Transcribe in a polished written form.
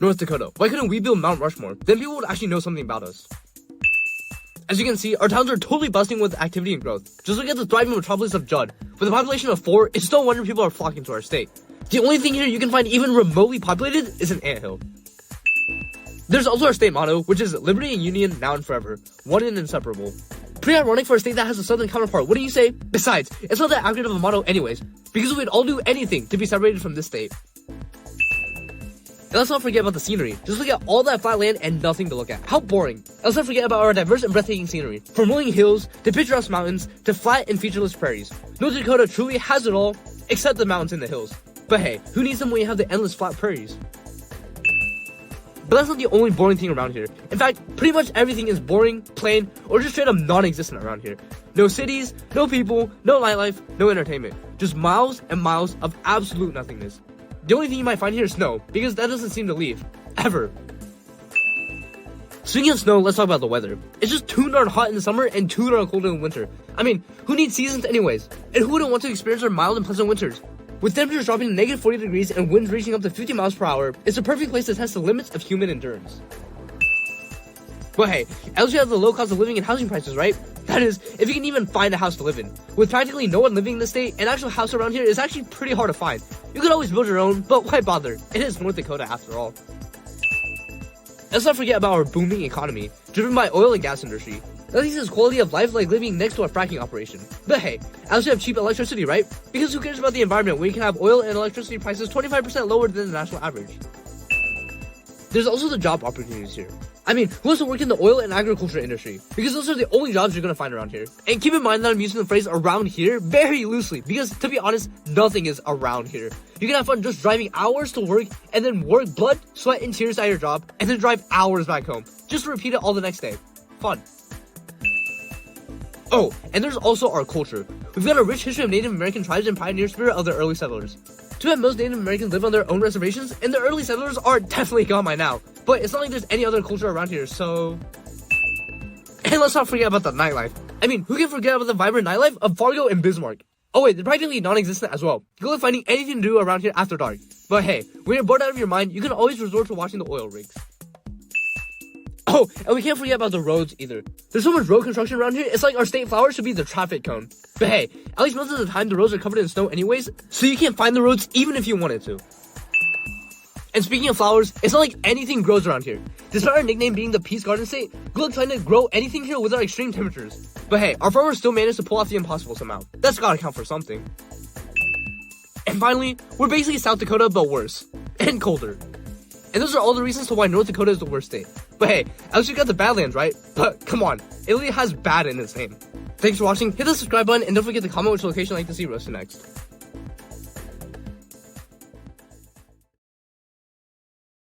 North Dakota. Why couldn't we build Mount Rushmore? Then people would actually know something about us. As you can see, our towns are totally busting with activity and growth. Just look at the thriving metropolis of Judd. With a population of 4, it's no wonder people are flocking to our state. The only thing here you can find even remotely populated is an anthill. There's also our state motto, which is liberty and union now and forever, one and inseparable. Pretty ironic for a state that has a southern counterpart, wouldn't you say? Besides, it's not that accurate of a motto anyways, because we'd all do anything to be separated from this state. And let's not forget about the scenery. Just look at all that flat land and nothing to look at. How boring. And let's not forget about our diverse and breathtaking scenery. From rolling hills, to picturesque mountains, to flat and featureless prairies. North Dakota truly has it all, except the mountains and the hills. But hey, who needs them when you have the endless flat prairies? But that's not the only boring thing around here. In fact, pretty much everything is boring, plain, or just straight up non-existent around here. No cities, no people, no nightlife, no entertainment. Just miles and miles of absolute nothingness. The only thing you might find here is snow, because that doesn't seem to leave. Ever. Speaking of snow, let's talk about the weather. It's just too darn hot in the summer and too darn cold in the winter. I mean, who needs seasons anyways? And who wouldn't want to experience our mild and pleasant winters? With temperatures dropping to negative 40 degrees and winds reaching up to 50 miles per hour, it's a perfect place to test the limits of human endurance. But hey, at least you have the low cost of living and housing prices, right? That is, if you can even find a house to live in. With practically no one living in the state, an actual house around here is actually pretty hard to find. You could always build your own, but why bother? It is North Dakota after all. Let's not forget about our booming economy, driven by oil and gas industry. At least it's quality of life like living next to a fracking operation. But hey, at least you have cheap electricity, right? Because who cares about the environment when you can have oil and electricity prices 25% lower than the national average? There's also the job opportunities here. I mean, who wants to work in the oil and agriculture industry? Because those are the only jobs you're gonna find around here. And keep in mind that I'm using the phrase around here very loosely, because to be honest, nothing is around here. You can have fun just driving hours to work, and then work blood, sweat, and tears at your job, and then drive hours back home. Just to repeat it all the next day. Fun. Oh, and there's also our culture. We've got a rich history of Native American tribes and pioneer spirit of the early settlers. Too bad most Native Americans live on their own reservations, and the early settlers are definitely gone by now. But it's not like there's any other culture around here, so... And let's not forget about the nightlife. I mean, who can forget about the vibrant nightlife of Fargo and Bismarck? Oh wait, they're practically non-existent as well. Good luck finding anything to do around here after dark. But hey, when you're bored out of your mind, you can always resort to watching the oil rigs. Oh, and we can't forget about the roads either. There's so much road construction around here, it's like our state flower should be the traffic cone. But hey, at least most of the time the roads are covered in snow anyways, so you can't find the roads even if you wanted to. And speaking of flowers, it's not like anything grows around here. Despite our nickname being the Peace Garden State, good luck trying to grow anything here with our extreme temperatures. But hey, our farmers still managed to pull off the impossible somehow. That's gotta count for something. And finally, we're basically South Dakota, but worse. And colder. And those are all the reasons to why North Dakota is the worst state. But hey, at least you got the Badlands, right? But come on, it really has bad in its name. Thanks for watching, hit the subscribe button, and don't forget to comment which location you'd like to see roasted next.